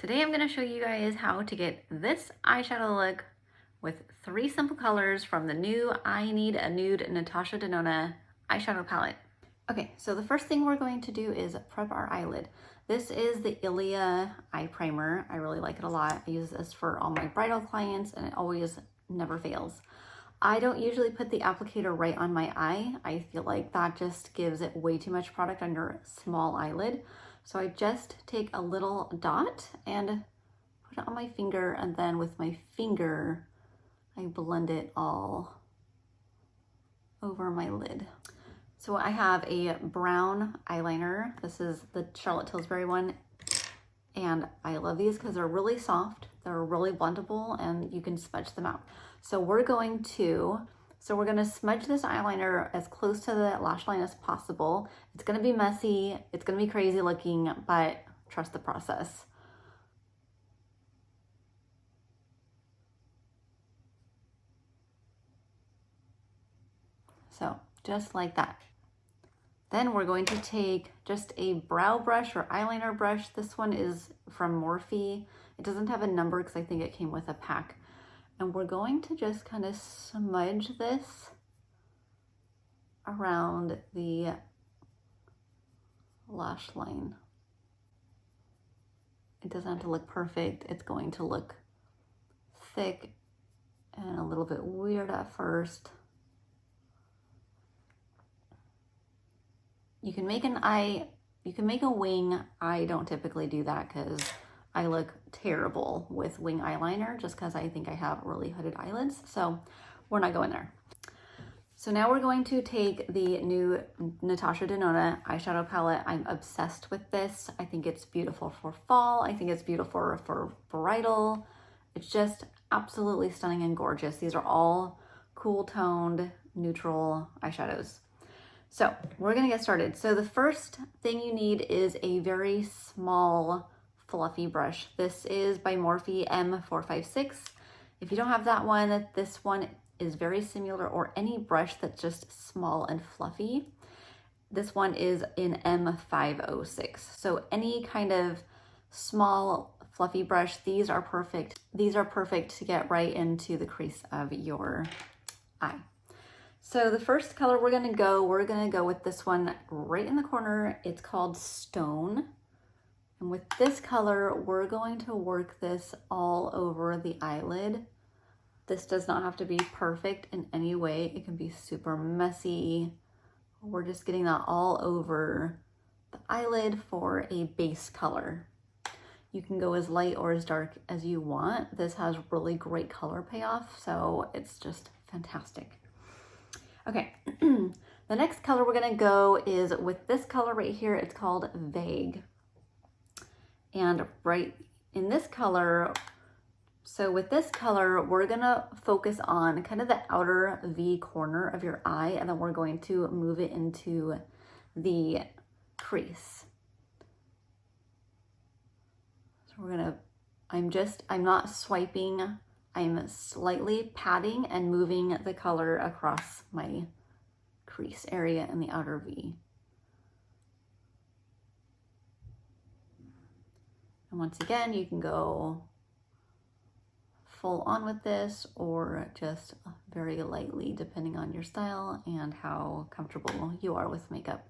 Today I'm going to show you guys how to get this eyeshadow look with 3 simple colors from the new I Need a Nude Natasha Denona eyeshadow palette. Okay, so the first thing we're going to do is prep our eyelid. This is the Ilia eye primer. I really like it a lot. I use this for all my bridal clients and it always never fails. I don't usually put the applicator right on my eye. I feel like that just gives it way too much product on your small eyelid. So I just take a little dot and put it on my finger, and then with my finger, I blend it all over my lid. So I have a brown eyeliner. This is the Charlotte Tilbury one. And I love these because they're really soft, they're really blendable, and you can smudge them out. So we're going to smudge this eyeliner as close to the lash line as possible. It's gonna be messy, it's gonna be crazy looking, but trust the process. So just like that. Then we're going to take just a brow brush or eyeliner brush. This one is from Morphe. It doesn't have a number because I think it came with a pack. And we're going to just kind of smudge this around the lash line. It doesn't have to look perfect. It's going to look thick and a little bit weird at first. You can make an eye, you can make a wing. I don't typically do that because I look terrible with wing eyeliner just because I think I have really hooded eyelids. So we're not going there. So now we're going to take the new Natasha Denona eyeshadow palette. I'm obsessed with this. I think it's beautiful for fall. I think it's beautiful for bridal. It's just absolutely stunning and gorgeous. These are all cool toned, neutral eyeshadows. So we're gonna get started. So the first thing you need is a very small fluffy brush. This is by Morphe M456. If you don't have that one, this one is very similar, or any brush that's just small and fluffy. This one is in M506. So any kind of small fluffy brush, these are perfect. These are perfect to get right into the crease of your eye. So the first color we're gonna go with this one right in the corner. It's called Stone. And with this color, we're going to work this all over the eyelid. This does not have to be perfect in any way. It can be super messy. We're just getting that all over the eyelid for a base color. You can go as light or as dark as you want. This has really great color payoff, so it's just fantastic. Okay, the next color we're gonna go is with this color right here. It's called Vague. And right in this color, so with this color, we're gonna focus on kind of the outer V corner of your eye, and then we're going to move it into the crease. So we're gonna, I'm not swiping, I'm slightly patting and moving the color across my crease area in the outer V. And once again, you can go full on with this or just very lightly, depending on your style and how comfortable you are with makeup.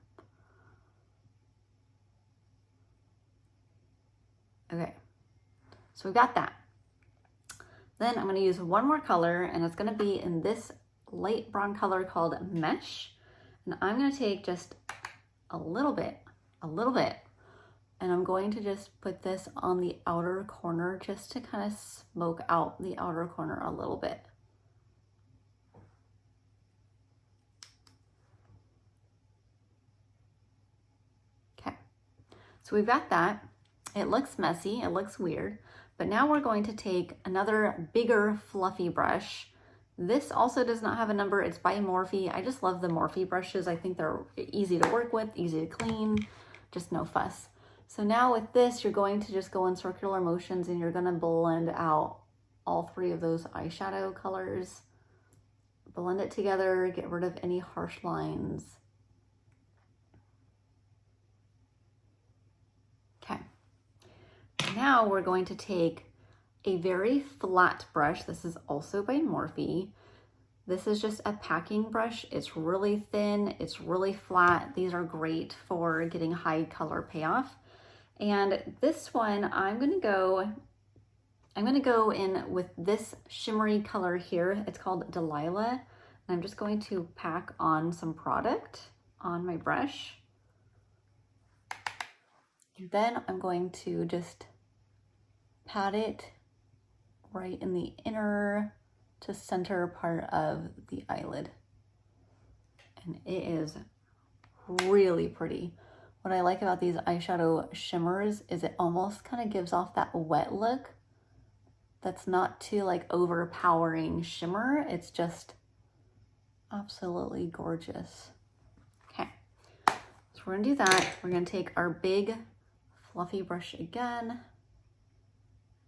Okay, so we've got that. Then I'm gonna use one more color, and it's gonna be in this light brown color called Mesh. And I'm gonna take just a little bit, and I'm going to just put this on the outer corner just to kind of smoke out the outer corner a little bit. Okay, so we've got that. It looks messy, it looks weird, but now we're going to take another bigger fluffy brush. This also does not have a number. It's by Morphe. I just love the Morphe brushes. I think they're easy to work with, easy to clean, just no fuss. So now with this, you're going to just go in circular motions and you're gonna blend out all 3 of those eyeshadow colors. Blend it together, get rid of any harsh lines. Okay. Now we're going to take a very flat brush. This is also by Morphe. This is just a packing brush. It's really thin, it's really flat. These are great for getting high color payoff. And this one, I'm gonna go in with this shimmery color here. It's called Delilah. And I'm just going to pack on some product on my brush. Then I'm going to just pat it right in the inner to center part of the eyelid. And it is really pretty. What I like about these eyeshadow shimmers is it almost kind of gives off that wet look. That's not too like overpowering shimmer. It's just absolutely gorgeous. Okay, so we're gonna do that. We're gonna take our big fluffy brush again,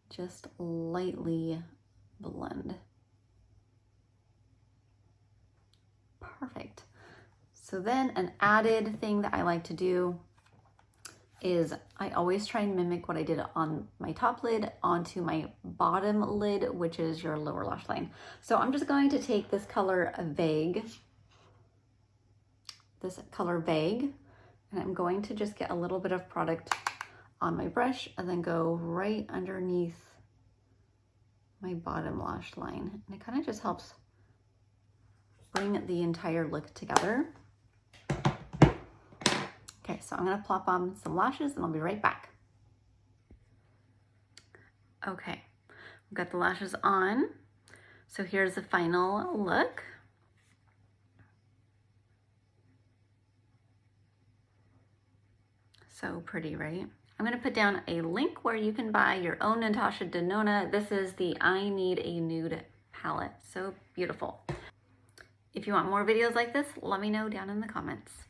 just lightly blend. Perfect. So then an added thing that I like to do is I always try and mimic what I did on my top lid onto my bottom lid, which is your lower lash line. So I'm just going to take this color Vague, and I'm going to just get a little bit of product on my brush and then go right underneath my bottom lash line. And it kind of just helps bring the entire look together. Okay, so I'm gonna plop on some lashes and I'll be right back. Okay, we've got the lashes on. So here's the final look. So pretty, right? I'm gonna put down a link where you can buy your own Natasha Denona. This is the I Need a Nude palette. So beautiful. If you want more videos like this, let me know down in the comments.